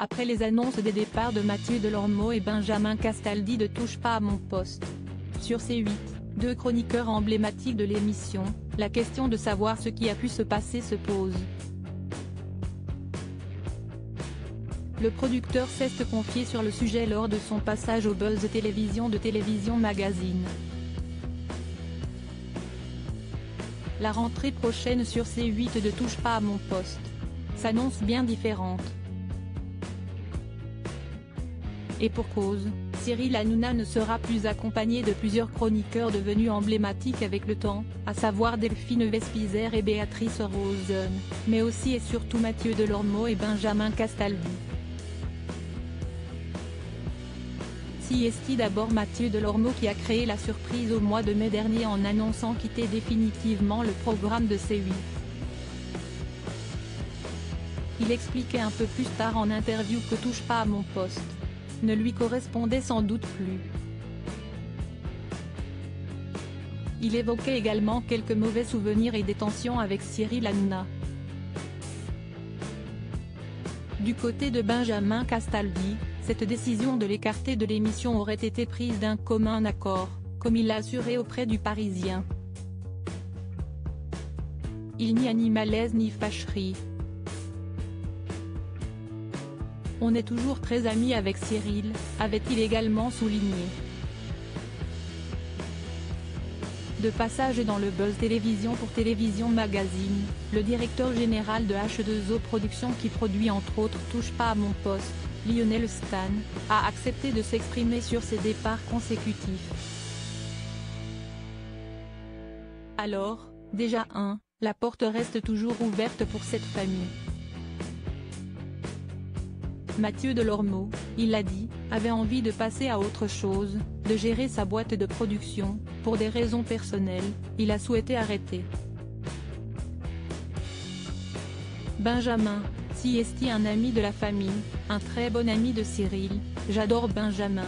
après les annonces des départs de Mathieu Delormeau et Benjamin Castaldi de Touche pas à mon poste. Sur C8, deux chroniqueurs emblématiques de l'émission, la question de savoir ce qui a pu se passer se pose. Le producteur s'est confié sur le sujet lors de son passage au Buzz Télévision de Télévision Magazine. La rentrée prochaine sur C8 de Touche pas à mon poste s'annonce bien différente. Et pour cause, Cyril Hanouna ne sera plus accompagné de plusieurs chroniqueurs devenus emblématiques avec le temps, à savoir Delphine Vespizer et Béatrice Rosen, mais aussi et surtout Mathieu Delormeau et Benjamin Castaldi. Si est d'abord Mathieu Delormeau qui a créé la surprise au mois de mai dernier en annonçant quitter définitivement le programme de C8. Il expliquait un peu plus tard en interview que Touche pas à mon poste ne lui correspondait sans doute plus. Il évoquait également quelques mauvais souvenirs et des tensions avec Cyril Hanouna. Du côté de Benjamin Castaldi, cette décision de l'écarter de l'émission aurait été prise d'un commun accord, comme il l'a assuré auprès du Parisien. Il n'y a ni malaise ni fâcherie. On est toujours très amis avec Cyril, avait-il également souligné. De passage dans le Buzz Télévision pour Télévision Magazine, le directeur général de H2O Productions qui produit entre autres Touche pas à mon poste, Lionel Stan, a accepté de s'exprimer sur ses départs consécutifs. Alors, déjà la porte reste toujours ouverte pour cette famille. Mathieu Delormeau, il l'a dit, avait envie de passer à autre chose, de gérer sa boîte de production, pour des raisons personnelles, il a souhaité arrêter. Benjamin, si est un ami de la famille, un très bon ami de Cyril, j'adore Benjamin.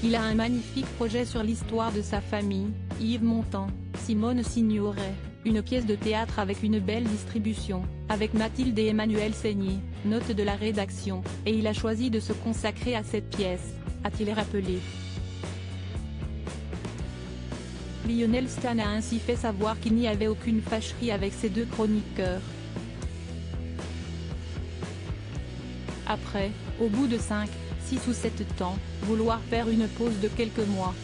Il a un magnifique projet sur l'histoire de sa famille, Yves Montand, Simone Signoret, une pièce de théâtre avec une belle distribution, avec Mathilde et Emmanuel Seigné, note de la rédaction, et il a choisi de se consacrer à cette pièce, a-t-il rappelé. Lionel Stan a ainsi fait savoir qu'il n'y avait aucune fâcherie avec ces deux chroniqueurs. Après, au bout de 5, 6 ou 7 ans, vouloir faire une pause de quelques mois.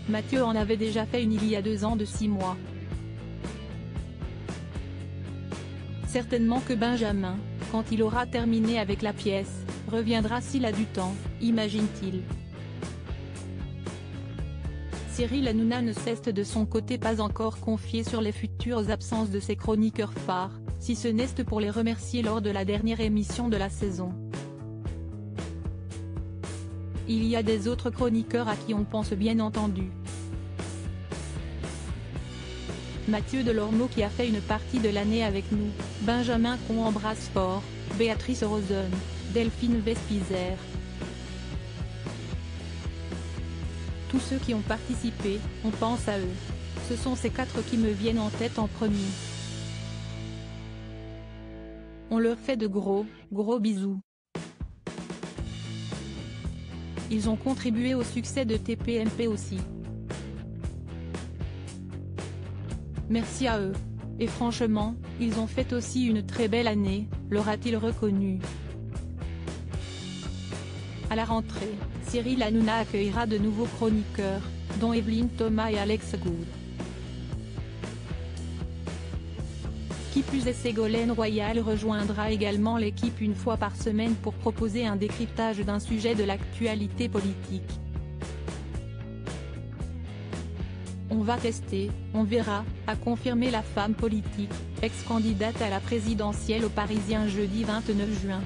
Mathieu en avait déjà fait une il y a 2 ans de 6 mois. Certainement que Benjamin, quand il aura terminé avec la pièce, reviendra s'il a du temps, imagine-t-il. Cyril Hanouna ne s'est de son côté pas encore confié sur les futures absences de ses chroniqueurs phares, si ce n'est pour les remercier lors de la dernière émission de la saison. Il y a des autres chroniqueurs à qui on pense bien entendu. Mathieu Delormeau qui a fait une partie de l'année avec nous, Benjamin qu'on embrasse fort, Béatrice Rosen, Delphine Vespizer. Tous ceux qui ont participé, on pense à eux. Ce sont ces 4 qui me viennent en tête en premier. On leur fait de gros bisous. Ils ont contribué au succès de TPMP aussi. Merci à eux. Et franchement, ils ont fait aussi une très belle année, leur a-t-il reconnu. À la rentrée, Cyril Hanouna accueillera de nouveaux chroniqueurs, dont Evelyne Thomas et Alex Good. Qui plus est, Ségolène Royal rejoindra également l'équipe une fois par semaine pour proposer un décryptage d'un sujet de l'actualité politique. On va tester, on verra, a confirmé la femme politique, ex-candidate à la présidentielle au Parisien jeudi 29 juin.